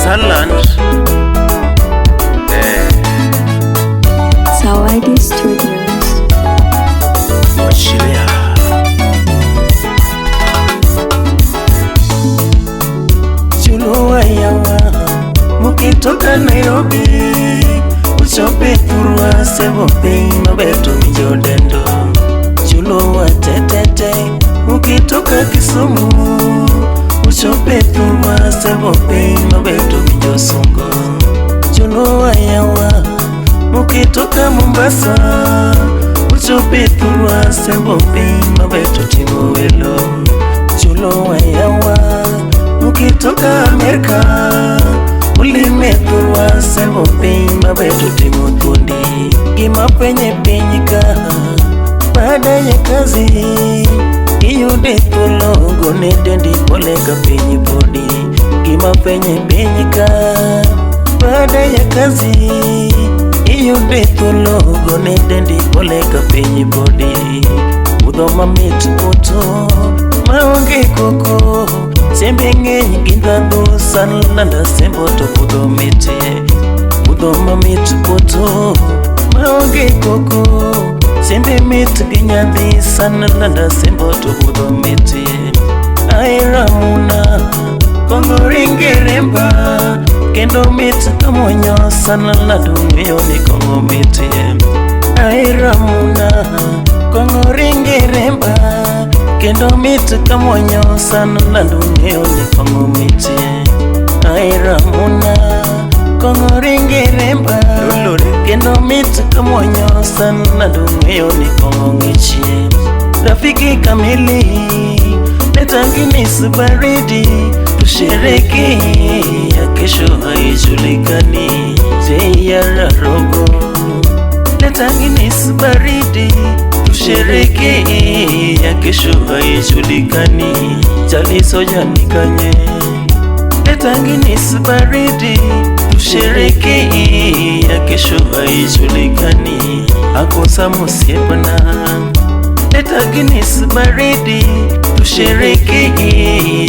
talent. Zawadi Studios. Wachilia Chuluwa yawa mukitoka Nairobi uchope purwa sebo pei mabeto mijodendo. Chuluwa tetete mukitoka Kisumu uchope purwa sebo pei mabeto mijosongo. Chuluwa yawa mukitoka Mombasa uchope purwa sebo pei mabeto timo welo. Chuluwa yawa mukitoka Amerika ulime purwa sebo pei mabeto timo tundi. Gima penye penyika baada ya kazi iyude tulogo ne dendi polega penye bodi. Gima penye penyika baada ya kazi iyude tulogo ne dendi polega penye bodi. Udhoma mit kuto maonge koko sembe ng'eny gindhadho sanlanda sembo to pudho mitie. Udhoma mit kuto maonge koko sembe mit ginyadhi sanlanda sembo to pudho mitie. Airamuna kongo ringeremba kendo mit kamonyo sanlanda ng'eyo ni kongo mitie. Airamuna kongo ringeremba kendo mit kamonyo sanlanda ng'eyo ni kongo mitie. Airamuna kongo ringeremba kendo mit kamonyo sanlanda ng'eyo ni kongo ng'ichie. Rafiki kamili leta Guinness baridi tushereke ya kesho haijulikani. Jeyara rogo leta Guinness baridi tushereke ya kesho haijulikani. Jali soja nikanye leta Guinness baridi tushereke ya kesho haijulikani. Akosa musiepana leta Guinness baridi tushereke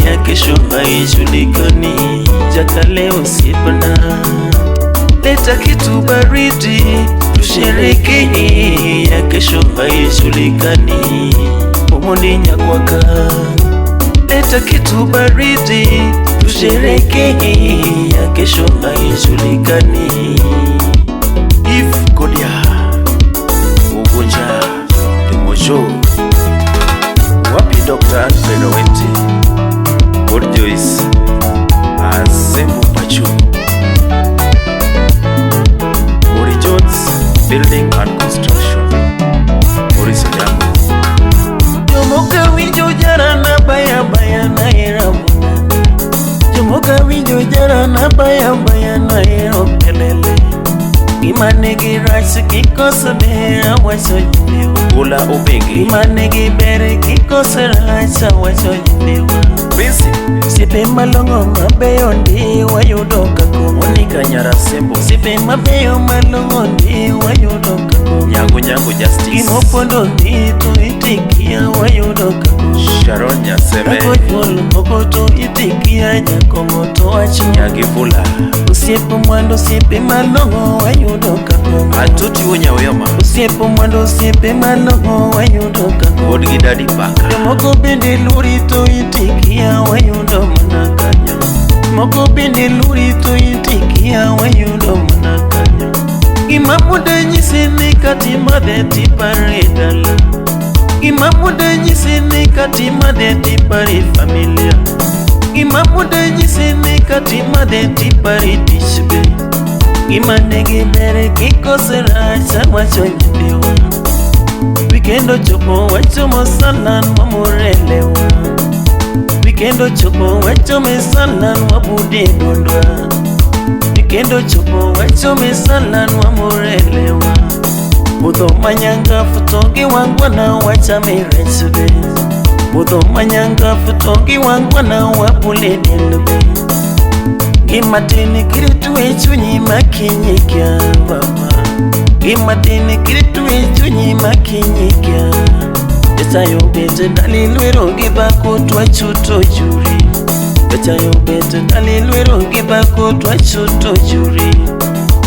ya kesho haijulikani. Jakale usiepana leta kitu baridi tushereke ya kesho haijulikani. Omondi nyakwaka leta kitu baridi tushereke ya kesho haijulikani. If Kodia Ugunja Demojo wapi Dr. Alfred Owete God Joyce Azembu Pachu Mori Jones Building and Construction Maurice Onyango. Jomoka winjo jara na baya baya na iramuna. Jomoka winjo jara na baya baya na irokelele. Gimanegi rice kikosa bera wacho jilewa. Gula obegi gimanegi bere kikosa rice wacho jilewa. Bisi sipe malongo mabeyo ndi wayudo kako. Monica Nyara Sembo sipe mabeyo malongo ndi wayudo kako. Nyango Justice Gimopondo ndi to itikia wayudo kako. Sharon Nyaseme Kakojol mokoto itikia nyakomoto wachi. Nyagifula usiepo mwando sipe malongo wayudo kako. Atuti unyaweyoma usiepo mwando sipe malongo wayudo kako. Odgi Daddy Baka moko bende luri to itikia wayudo manakanyo. Moko bende luri to itikia wayudo manakanyo. Gimamude nyisini katima deti paredala. Gimamude nyisini katima deti pari familia. Gimamude nyisini katima deti pari tishbe. Gimanegi bere kikosera chawacho nyidewa. Wikendo chopo wachomo salan wamurelewa. Wikendo chopo wachome salan wabude dondwa. Wikendo chopo wachome salan wamurelewa. Budho manyanga futongi wangwana wachame rechbe. Budho manyanga futongi wangwana wapule delbe. Gimatini kiritu echunyi makinyikya baba. Gimatini kiritu echunyi makinyikya. Etayo bete dalilwero gibako twa chuto juri. Bechayo beto talilwero gibako twachoto juri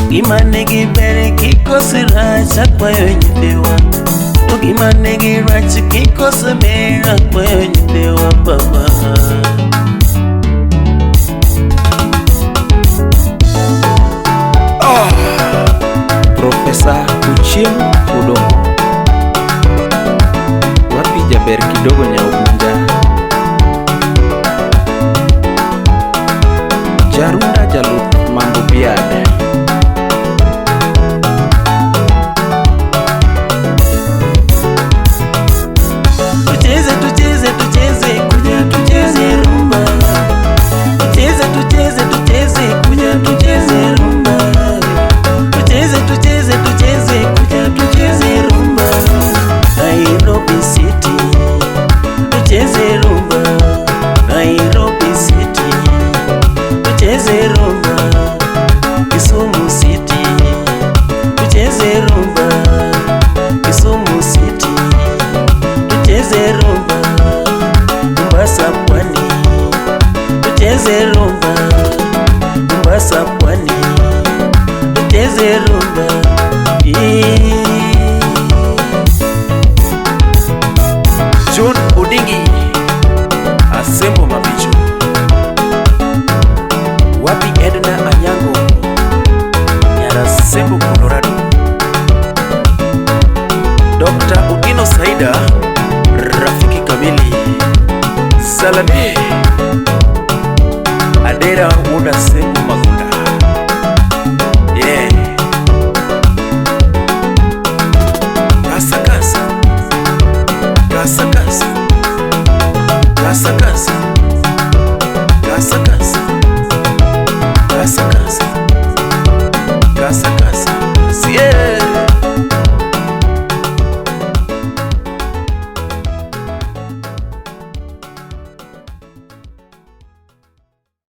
Gimane gibere kikose racha kwayo nyidewa To gimane giracha kikose mera kwayo nyidewa baba Profesa Uchieng Odongo. Wapi jaber kidogo Nyaubunja? Jarunda Jalup Mambo Biade. Tucheze kuja tucheze rumba Tucheze kuja tucheze rumba Tucheze kuja tucheze rumba Nairobi City Tucheze rumba Nairobi City Tucheze rumba Kisumu City Tucheze rumba Kisumu City Tucheze rumba Mombasa Pwani Tucheze rumba Mombasa Pwani Tucheze rumba John Odingi Asembo Mabicho. Wapi Edna Anyango Nyarasembo Colorado. Dr. Ugino Saida Rafiki Kamili Salame Adera Wuda Sembo Magunda. Yeah. Kasa kasa Kasa kasa Kasa kasa Kasa kasa